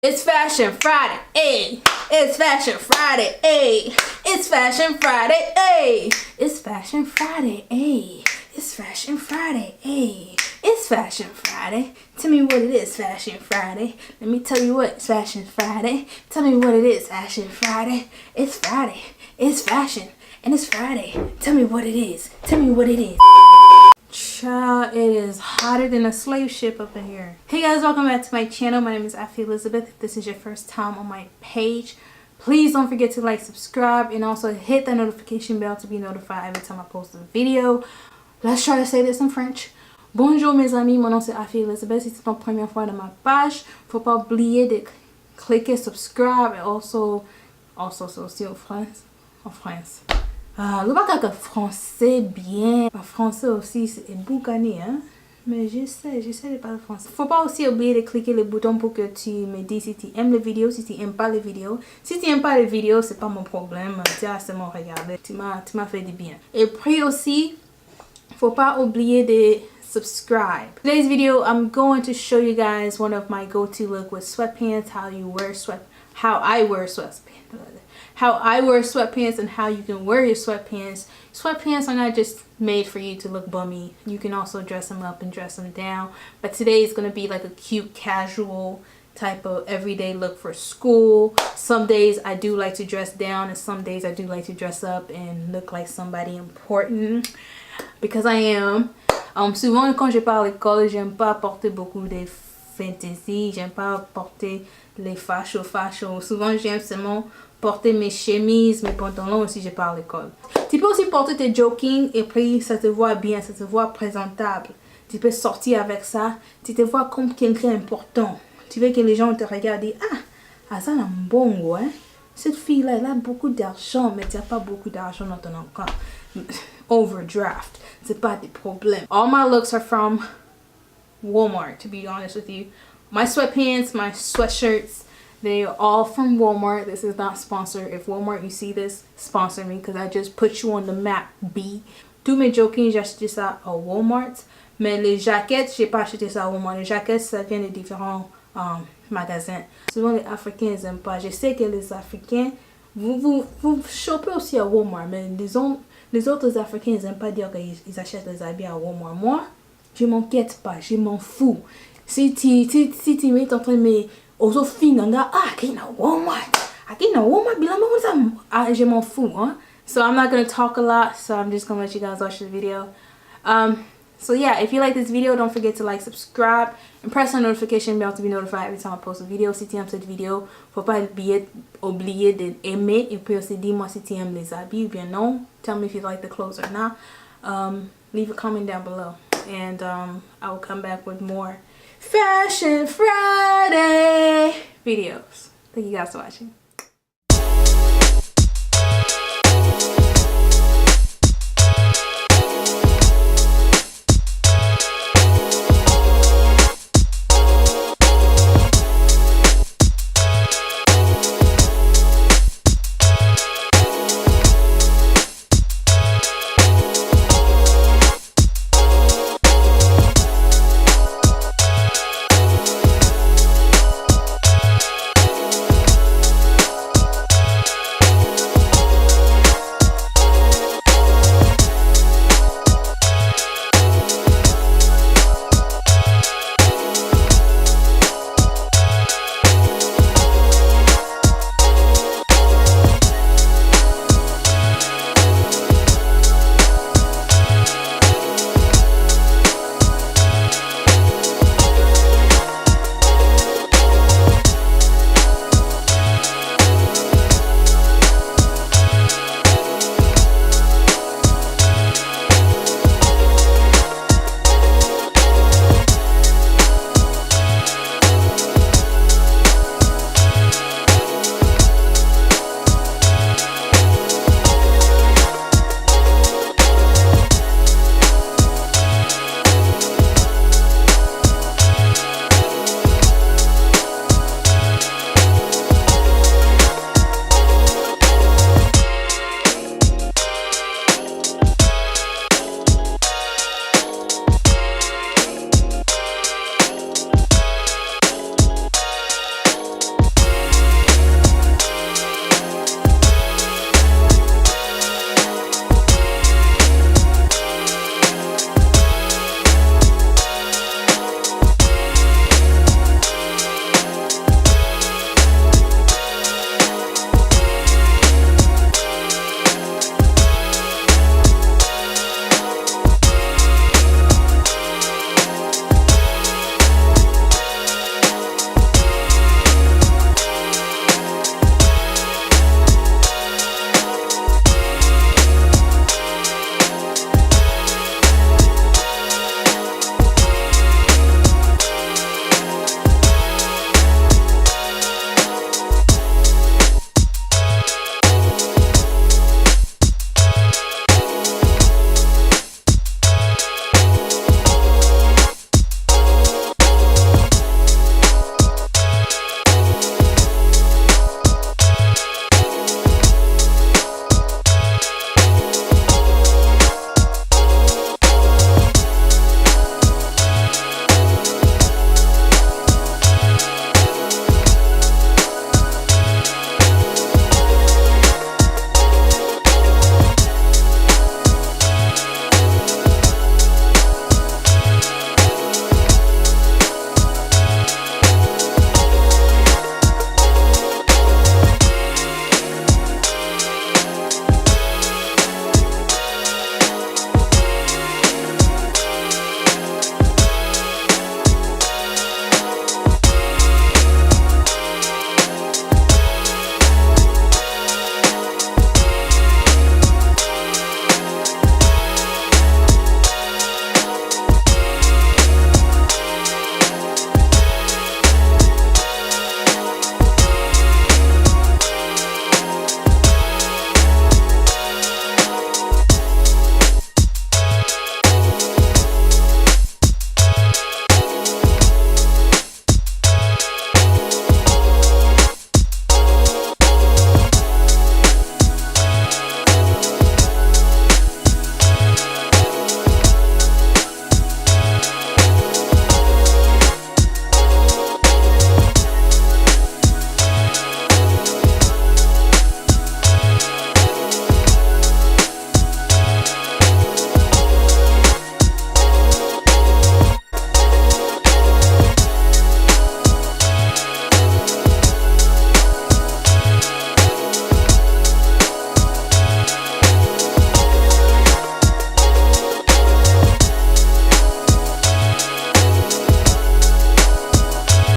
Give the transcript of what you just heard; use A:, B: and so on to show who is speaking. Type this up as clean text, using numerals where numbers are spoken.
A: It's Fashion Friday, ayy. It's Fashion Friday, ayy. It's Fashion Friday, ayy. It's Fashion Friday, ayy. It's Fashion Friday, ayy. It's Fashion Friday. Tell me what it is, Fashion Friday. Let me tell you what it's Fashion Friday. Tell me what it is, Fashion Friday. It's Friday. It's fashion. And it's Friday. Tell me what it is. Tell me what it is. Child, it is hotter than a slave ship up in here. Hey guys, welcome back to my channel. My name is Afi Elizabeth. If this is your first time on my page, please don't forget to like, subscribe, and also hit the notification bell to be notified every time I post a video. Let's try to say this in French. Bonjour mes amis, mon nom c'est Afi Elizabeth. Si c'est ton première fois dans ma page, faut pas oublier de cliquer subscribe et also c'est aussi en France. Le bac à français bien. En français aussi c'est boucané, hein. Mais j'essaie de parler français. Faut pas aussi oublier de cliquer le bouton pour que tu me dises si tu aimes les vidéos, si tu aimes pas les vidéos. Si tu aimes pas les vidéos, c'est pas mon problème. Tu as seulement regardé. Tu m'as fait du bien. Et puis aussi, faut pas oublier de subscribe. Today's video, I'm going to show you guys one of my go-to look with sweatpants, how I wear sweatpants and how you can wear your sweatpants. Sweatpants are not just made for you to look bummy. You can also dress them up and dress them down. But today is going to be like a cute casual type of everyday look for school. Some days I do like to dress down and some days I do like to dress up and look like somebody important. Because I am. Souvent quand je pars à l'école, j'aime pas porter beaucoup de fantaisie. J'aime pas porter les fashion. Souvent j'aime seulement porter mes chemises, mes pantalons aussi je pars à l'école. Tu peux aussi porter tes jogging et puis ça te voit bien, ça te voit présentable. Tu peux sortir avec ça, tu te vois comme quelqu'un important. Tu veux que les gens te regardent et disent ah ça a un bon goût, hein. Cette fille-là, elle a beaucoup d'argent, mais tu n'as pas beaucoup d'argent dans ton compte. Overdraft, c'est pas des problèmes. All my looks are from Walmart, to be honest with you. My sweatpants, my sweatshirts, they are all from Walmart. This is not sponsored. If Walmart, you see this, sponsor me because I just put you on the map, B. Tous mes joggings, j'ai acheté ça à Walmart. Mais les jaquettes, j'ai pas acheté ça à Walmart. Les jaquettes, ça vient de différents magasins. Souvent, les Africains, ils aiment pas. Je sais que les Africains, vous chopez aussi à Walmart. Mais les autres Africains, ils n'aiment pas dire qu'ils achètent les habits à Walmart. Moi, je m'inquiète pas. Je m'en fous. Si tu mets en train de me also fin aqui na Walmart, je m'en fous, hein? So I'm not gonna talk a lot, so I'm just gonna let you guys watch the video. So yeah, if you like this video, don't forget to like, subscribe, and press the notification bell to be notified every time I post a video. Si tu aimes cette vidéo, faut pas oublier d'aimer, et puis aussi dis-moi si tu aimes les habits ou bien non. Tell me if you like the clothes or not. Leave a comment down below, and I will come back with more Fashion Friday videos. Thank you guys for watching.